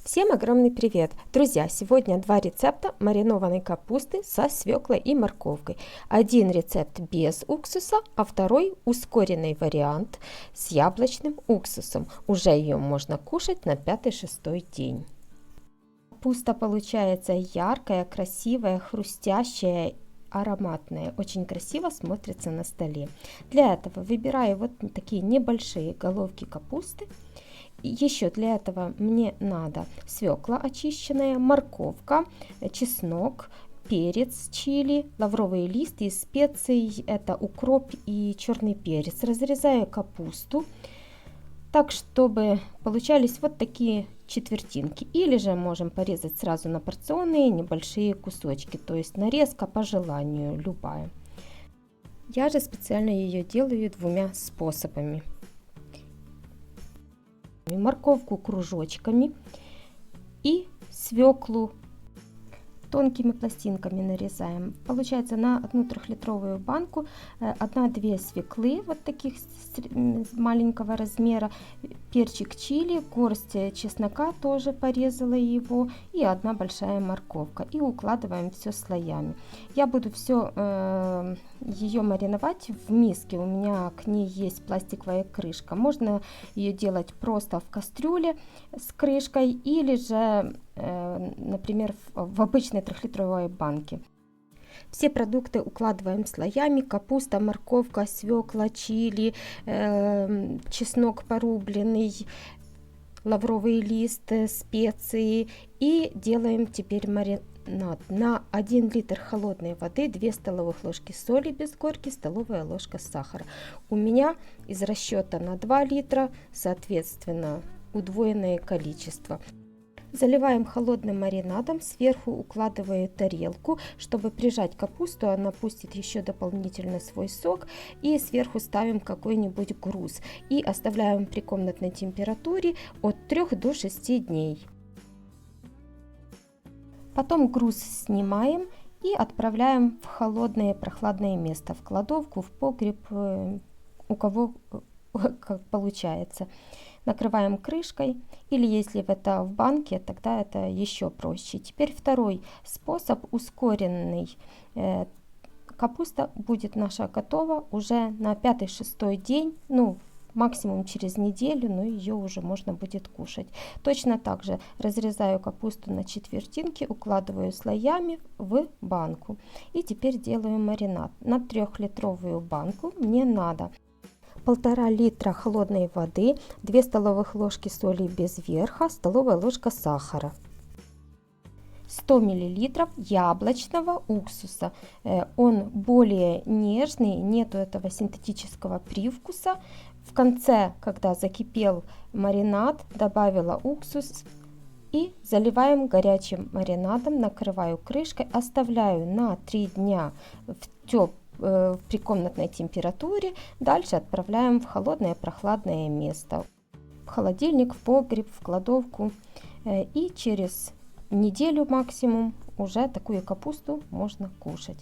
Всем огромный привет! Друзья, сегодня два рецепта маринованной капусты со свеклой и морковкой. Один рецепт без уксуса, а второй ускоренный вариант с яблочным уксусом. Уже ее можно кушать на 5-6 день. Капуста получается яркая, красивая, хрустящая, ароматная, очень красиво смотрится на столе. Для этого выбираю вот такие небольшие головки капусты. Еще для этого мне надо свекла очищенная, морковка, чеснок, перец чили, лавровые листы и специи, это укроп и черный перец. Разрезаю капусту так, чтобы получались вот такие четвертинки. Или же можем порезать сразу на порционные небольшие кусочки, то есть нарезка по желанию любая. Я же специально ее делаю двумя способами. Морковку кружочками и свеклу тонкими пластинками нарезаем. Получается на 1 трехлитровую банку 1-2 свеклы вот таких маленького размера, перчик чили, горсть чеснока, тоже порезала его, и 1 большая морковка. И укладываем все слоями. Я буду все ее мариновать в миске. У меня к ней есть пластиковая крышка. Можно ее делать просто в кастрюле с крышкой или же например, в обычной 3-литровой банке. Все продукты укладываем слоями: капуста, морковка, свекла, чили, чеснок порубленный, лавровый лист, специи. И делаем теперь маринад. На 1 литр холодной воды 2 столовых ложки соли без горки, столовая ложка сахара. У меня из расчета на 2 литра, соответственно, удвоенное количество. Заливаем холодным маринадом, сверху укладываю тарелку, чтобы прижать капусту, она пустит еще дополнительно свой сок, и сверху ставим какой-нибудь груз и оставляем при комнатной температуре от 3 до 6 дней. Потом груз снимаем и отправляем в холодное прохладное место, в кладовку, в погреб, у кого как получается. Накрываем крышкой, или если это в банке, тогда это еще проще. Теперь второй способ, ускоренный. Капуста будет наша готова уже на 5-6 день, ну максимум через неделю, но ее уже можно будет кушать. Точно так же разрезаю капусту на четвертинки, укладываю слоями в банку. И теперь делаю маринад. На 3-литровую банку мне надо 1,5 литра холодной воды, 2 столовых ложки соли без верха, столовая ложка сахара, 100 мл яблочного уксуса. Он более нежный, нету этого синтетического привкуса. В конце, когда закипел маринад, добавила уксус и заливаем горячим маринадом, накрываю крышкой, оставляю на 3 дня при комнатной температуре. Дальше отправляем в холодное прохладное место, в холодильник, в погреб, в кладовку, и через неделю максимум уже такую капусту можно кушать.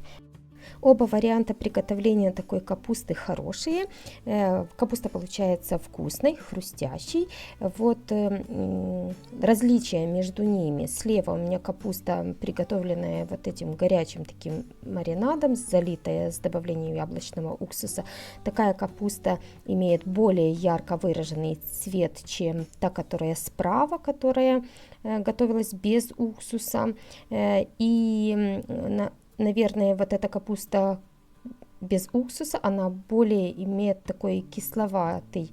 Оба варианта приготовления такой капусты хорошие. Капуста получается вкусной, хрустящей. Вот различия между ними: слева у меня капуста, приготовленная вот этим горячим таким маринадом, залитая с добавлением яблочного уксуса. Такая капуста имеет более ярко выраженный цвет, чем та, которая справа, которая готовилась без уксуса. И наверное, вот эта капуста без уксуса, она более имеет такой кисловатый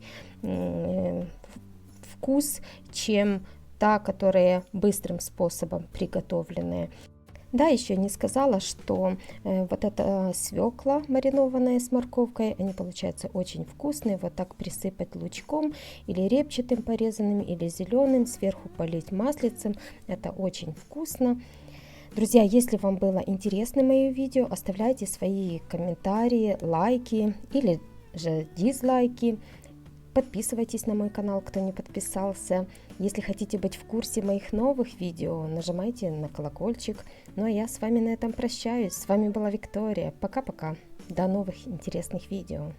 вкус, чем та, которая быстрым способом приготовленная. Да, еще не сказала, что вот эта свекла, маринованная с морковкой, они получаются очень вкусные. Вот так присыпать лучком или репчатым порезанным, или зеленым, сверху полить маслицем. Это очень вкусно. Друзья, если вам было интересно мое видео, оставляйте свои комментарии, лайки или же дизлайки. Подписывайтесь на мой канал, кто не подписался. Если хотите быть в курсе моих новых видео, нажимайте на колокольчик. Ну а я с вами на этом прощаюсь. С вами была Виктория. Пока-пока. До новых интересных видео.